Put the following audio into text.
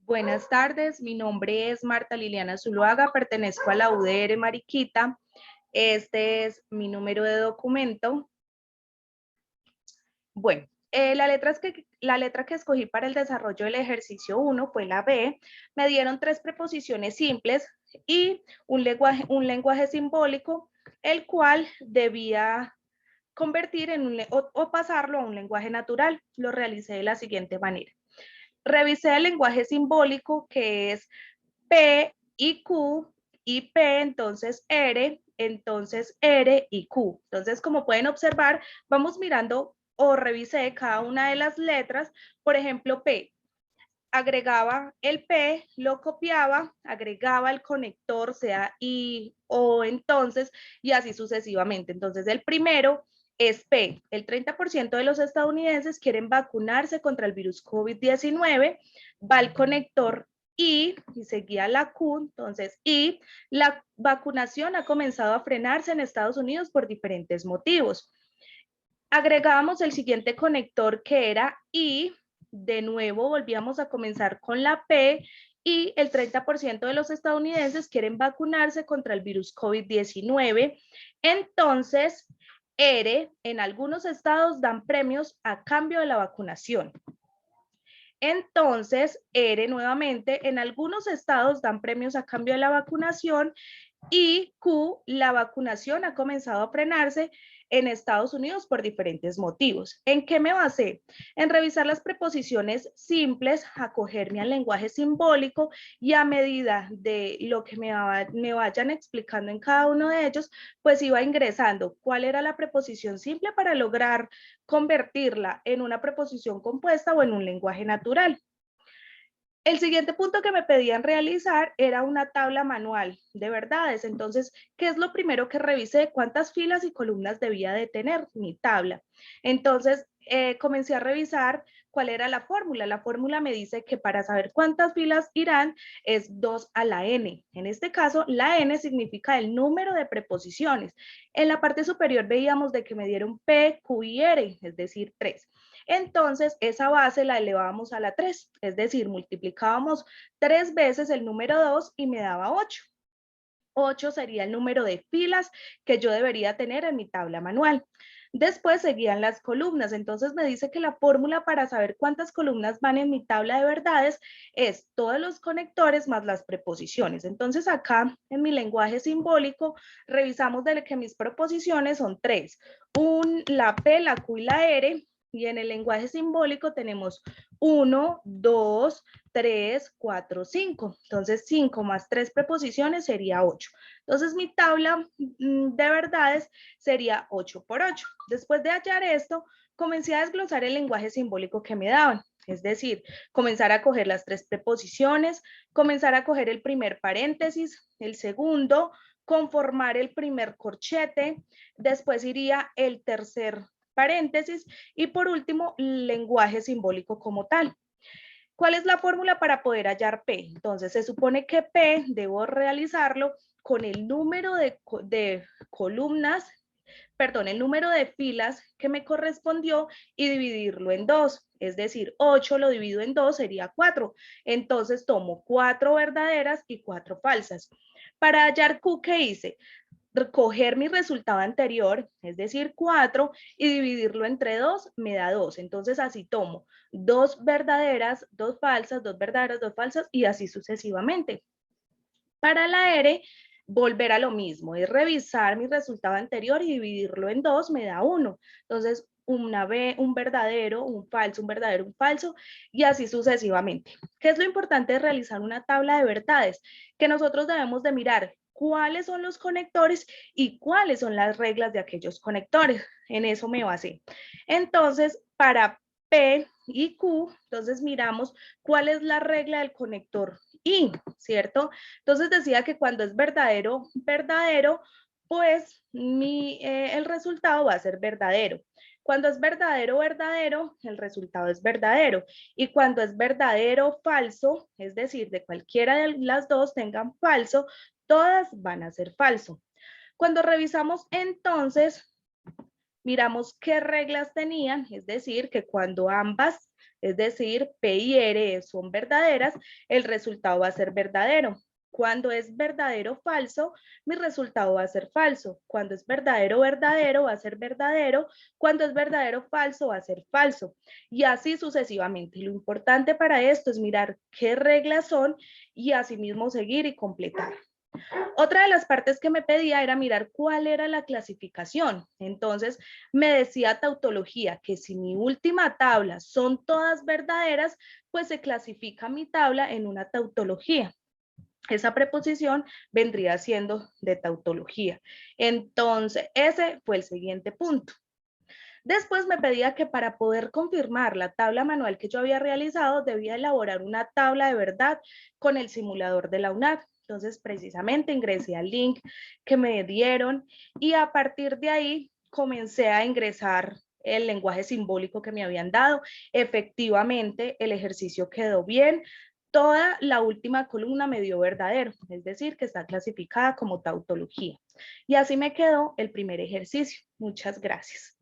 Buenas tardes, mi nombre es Marta Liliana Zuluaga, pertenezco a la UDR Mariquita. Este es mi número de documento. Bueno, la letra que escogí para el desarrollo del ejercicio 1 fue la B. Me dieron 3 preposiciones simples y un lenguaje simbólico, el cual debía convertir o pasarlo a un lenguaje natural. Lo realicé de la siguiente manera. Revisé el lenguaje simbólico, que es P y Q, y P, entonces R y Q. Entonces, como pueden observar, vamos mirando o revisé cada una de las letras. Por ejemplo, P, agregaba el P, lo copiaba, agregaba el conector, sea I o entonces, y así sucesivamente. Entonces, el primero es P. El 30% de los estadounidenses quieren vacunarse contra el virus COVID-19. Va el conector y seguía la Q, entonces, y la vacunación ha comenzado a frenarse en Estados Unidos por diferentes motivos. Agregábamos el siguiente conector, que era I, de nuevo volvíamos a comenzar con la P, y el 30% de los estadounidenses quieren vacunarse contra el virus COVID-19. Entonces, R, en algunos estados dan premios a cambio de la vacunación. Entonces, R nuevamente, en algunos estados dan premios a cambio de la vacunación, y Q, la vacunación ha comenzado a frenarse en Estados Unidos por diferentes motivos. ¿En qué me basé? En revisar las preposiciones simples, acogerme al lenguaje simbólico, y a medida de lo que me vayan explicando en cada uno de ellos, pues iba ingresando cuál era la preposición simple para lograr convertirla en una preposición compuesta o en un lenguaje natural. El siguiente punto que me pedían realizar era una tabla manual de verdades. Entonces, ¿qué es lo primero que revisé? ¿Cuántas filas y columnas debía de tener mi tabla? Entonces, comencé a revisar cuál era la fórmula. La fórmula me dice que para saber cuántas filas irán es 2 a la n. En este caso, la n significa el número de preposiciones. En la parte superior veíamos de que me dieron P, Q y R, es decir, 3. Entonces, esa base la elevábamos a la 3, es decir, multiplicábamos 3 veces el número 2 y me daba 8. 8 sería el número de filas que yo debería tener en mi tabla manual. Después seguían las columnas. Entonces me dice que la fórmula para saber cuántas columnas van en mi tabla de verdades es todos los conectores más las preposiciones. Entonces acá en mi lenguaje simbólico revisamos de que mis preposiciones son 3. La P, la Q y la R. Y en el lenguaje simbólico tenemos 1, 2, 3, 4, 5. Entonces 5 más 3 preposiciones sería 8. Entonces mi tabla de verdades sería 8 por 8. Después de hallar esto, comencé a desglosar el lenguaje simbólico que me daban. Es decir, comenzar a coger las 3 preposiciones, comenzar a coger el primer paréntesis, el segundo, conformar el primer corchete, después iría el tercer paréntesis y por último, lenguaje simbólico como tal. ¿Cuál es la fórmula para poder hallar P? Entonces, se supone que P debo realizarlo con el número de columnas, perdón, el número de filas que me correspondió y dividirlo en 2. Es decir, 8 lo divido en 2 sería 4. Entonces, tomo 4 verdaderas y 4 falsas. Para hallar Q, ¿qué hice? Coger mi resultado anterior, es decir, 4, y dividirlo entre 2 me da 2. Entonces así tomo 2 verdaderas, 2 falsas, 2 verdaderas, 2 falsas, y así sucesivamente. Para la R, volver a lo mismo, es revisar mi resultado anterior y dividirlo en 2 me da 1. Entonces, una B, un verdadero, un falso, un verdadero, un falso, y así sucesivamente. ¿Qué es lo importante de realizar una tabla de verdades? Que nosotros debemos de mirar cuáles son los conectores y cuáles son las reglas de aquellos conectores. En eso me basé. Entonces, para P y Q, entonces miramos cuál es la regla del conector I, ¿cierto? Entonces decía que cuando es verdadero, verdadero, pues el resultado va a ser verdadero. Cuando es verdadero, verdadero, el resultado es verdadero. Y cuando es verdadero, falso, es decir, de cualquiera de las dos tengan falso, todas van a ser falso. Cuando revisamos entonces miramos qué reglas tenían, es decir, que cuando ambas, es decir, P y R son verdaderas, el resultado va a ser verdadero. Cuando es verdadero falso, mi resultado va a ser falso. Cuando es verdadero verdadero, va a ser verdadero. Cuando es verdadero falso, va a ser falso. Y así sucesivamente. Lo importante para esto es mirar qué reglas son y asimismo seguir y completar. Otra de las partes que me pedía era mirar cuál era la clasificación. Entonces me decía tautología que si mi última tabla son todas verdaderas, pues se clasifica mi tabla en una tautología. Esa preposición vendría siendo de tautología. Entonces, ese fue el siguiente punto. Después me pedía que para poder confirmar la tabla manual que yo había realizado, debía elaborar una tabla de verdad con el simulador de la UNAD. Entonces, precisamente ingresé al link que me dieron y a partir de ahí comencé a ingresar el lenguaje simbólico que me habían dado. Efectivamente, el ejercicio quedó bien. Toda la última columna me dio verdadero, es decir, que está clasificada como tautología. Y así me quedó el primer ejercicio. Muchas gracias.